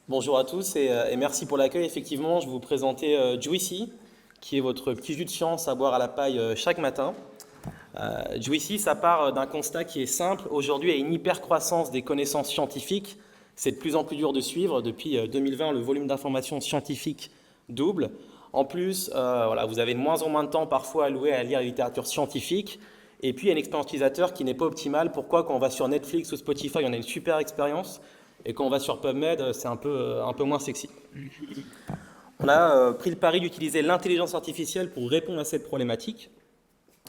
Bonjour à tous et merci pour l'accueil. Effectivement, je vais vous présenter Juicy, qui est votre petit jus de science à boire à la paille chaque matin. Juicy, ça part d'un constat qui est simple. Aujourd'hui, il y a une hypercroissance des connaissances scientifiques. C'est de plus en plus dur de suivre. Depuis 2020, le volume d'informations scientifiques double. En plus, voilà, vous avez de moins en moins de temps parfois alloué à lire la littérature scientifique. Et puis, il y a une expérience utilisateur qui n'est pas optimale. Pourquoi? Quand on va sur Netflix ou Spotify, on a une super expérience. Et quand on va sur PubMed, c'est un peu moins sexy. On a pris le pari d'utiliser l'intelligence artificielle pour répondre à cette problématique.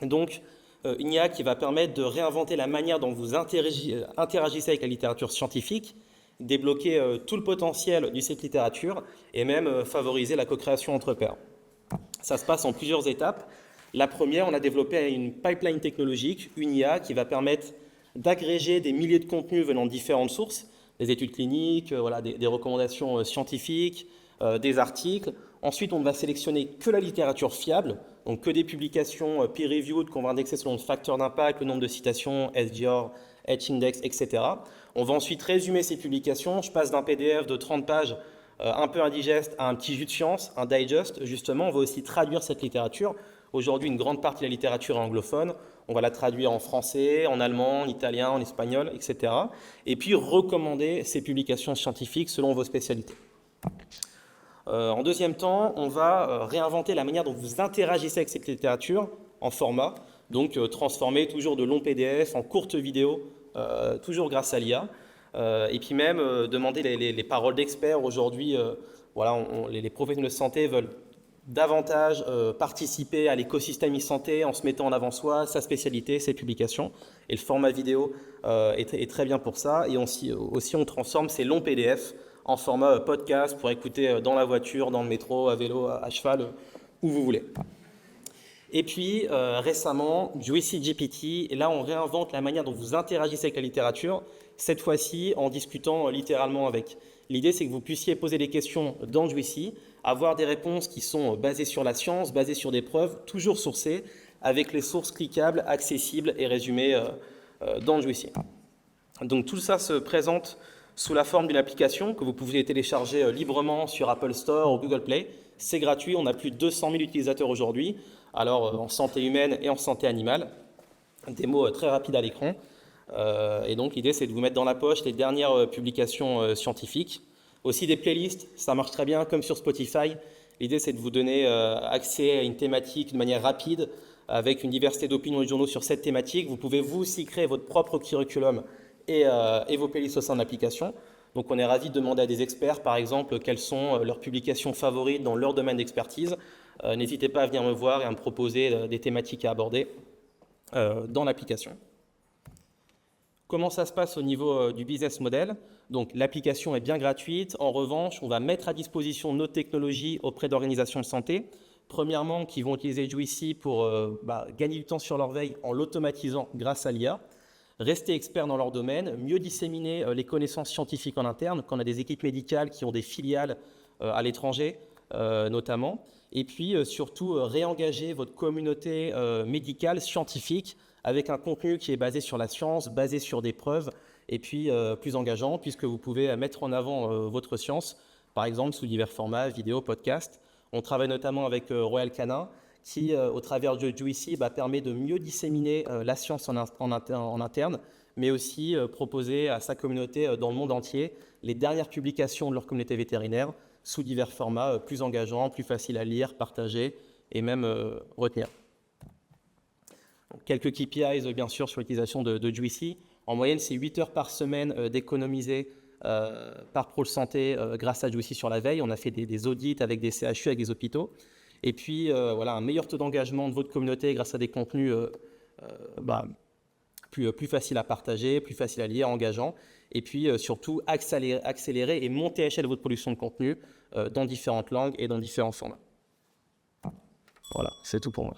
Donc, une IA qui va permettre de réinventer la manière dont vous interagissez avec la littérature scientifique, débloquer tout le potentiel de cette littérature et même favoriser la co-création entre pairs. Ça se passe en plusieurs étapes. La première, on a développé une pipeline technologique, une IA qui va permettre d'agréger des milliers de contenus venant de différentes sources, des études cliniques, voilà, des recommandations scientifiques, des articles. Ensuite, on ne va sélectionner que la littérature fiable, donc que des publications peer-reviewed qu'on va indexer selon le facteur d'impact, le nombre de citations, SGR, H-index, etc. On va ensuite résumer ces publications. Je passe d'un PDF de 30 pages un peu indigeste à un petit jus de science, un digest. Justement, on va aussi traduire cette littérature. Aujourd'hui, une grande partie de la littérature est anglophone. On va la traduire en français, en allemand, en italien, en espagnol, etc. Et puis recommander ces publications scientifiques selon vos spécialités. En deuxième temps, on va réinventer la manière dont vous interagissez avec cette littérature en format, donc transformer toujours de longs PDF en courtes vidéos, toujours grâce à l'IA, et puis même demander les paroles d'experts. Aujourd'hui, voilà, les professionnels de santé veulent davantage participer à l'écosystème e-santé en se mettant en avant soi, sa spécialité, ses publications. Et le format vidéo est très bien pour ça. Et aussi, on transforme ces longs PDF en format podcast pour écouter dans la voiture, dans le métro, à vélo, à cheval, où vous voulez. Et puis récemment, Juicy GPT, et là on réinvente la manière dont vous interagissez avec la littérature, cette fois-ci en discutant littéralement avec. L'idée c'est que vous puissiez poser des questions dans Juicy, avoir des réponses qui sont basées sur la science, basées sur des preuves, toujours sourcées, avec les sources cliquables, accessibles et résumées dans Juicy. Donc tout ça se présente sous la forme d'une application que vous pouvez télécharger librement sur Apple Store ou Google Play. C'est gratuit, on a plus de 200 000 utilisateurs aujourd'hui, alors en santé humaine et en santé animale. Démo très rapide à l'écran. Et donc l'idée c'est de vous mettre dans la poche les dernières publications scientifiques. Aussi des playlists, ça marche très bien comme sur Spotify. L'idée c'est de vous donner accès à une thématique de manière rapide avec une diversité d'opinions et de journaux sur cette thématique. Vous pouvez vous aussi créer votre propre curriculum et vos playlists au sein de l'application. Donc on est ravi de demander à des experts, par exemple, quelles sont leurs publications favorites dans leur domaine d'expertise. N'hésitez pas à venir me voir et à me proposer des thématiques à aborder dans l'application. Comment ça se passe au niveau du business model? Donc l'application est bien gratuite. En revanche, on va mettre à disposition nos technologies auprès d'organisations de santé. Premièrement, qui vont utiliser Juicy pour gagner du temps sur leur veille en l'automatisant grâce à l'IA. Rester experts dans leur domaine, mieux disséminer les connaissances scientifiques en interne, quand on a des équipes médicales qui ont des filiales à l'étranger notamment. Et puis surtout réengager votre communauté médicale, scientifique, avec un contenu qui est basé sur la science, basé sur des preuves, et puis plus engageant, puisque vous pouvez mettre en avant votre science, par exemple sous divers formats, vidéo, podcast. On travaille notamment avec Royal Canin, qui, au travers de Juicy, permet de mieux disséminer la science en interne, mais aussi proposer à sa communauté dans le monde entier les dernières publications de leur communauté vétérinaire sous divers formats plus engageants, plus faciles à lire, partager et même retenir. Donc, quelques KPIs, bien sûr, sur l'utilisation de Juicy. En moyenne, c'est 8 heures par semaine d'économiser par Pro Santé grâce à Juicy sur la veille. On a fait des audits avec des CHU, avec des hôpitaux. Et puis, voilà, un meilleur taux d'engagement de votre communauté grâce à des contenus plus faciles à partager, plus faciles à lire, engageants. Et puis, surtout, accélérer et monter à échelle votre production de contenu dans différentes langues et dans différents formats. Voilà, c'est tout pour moi.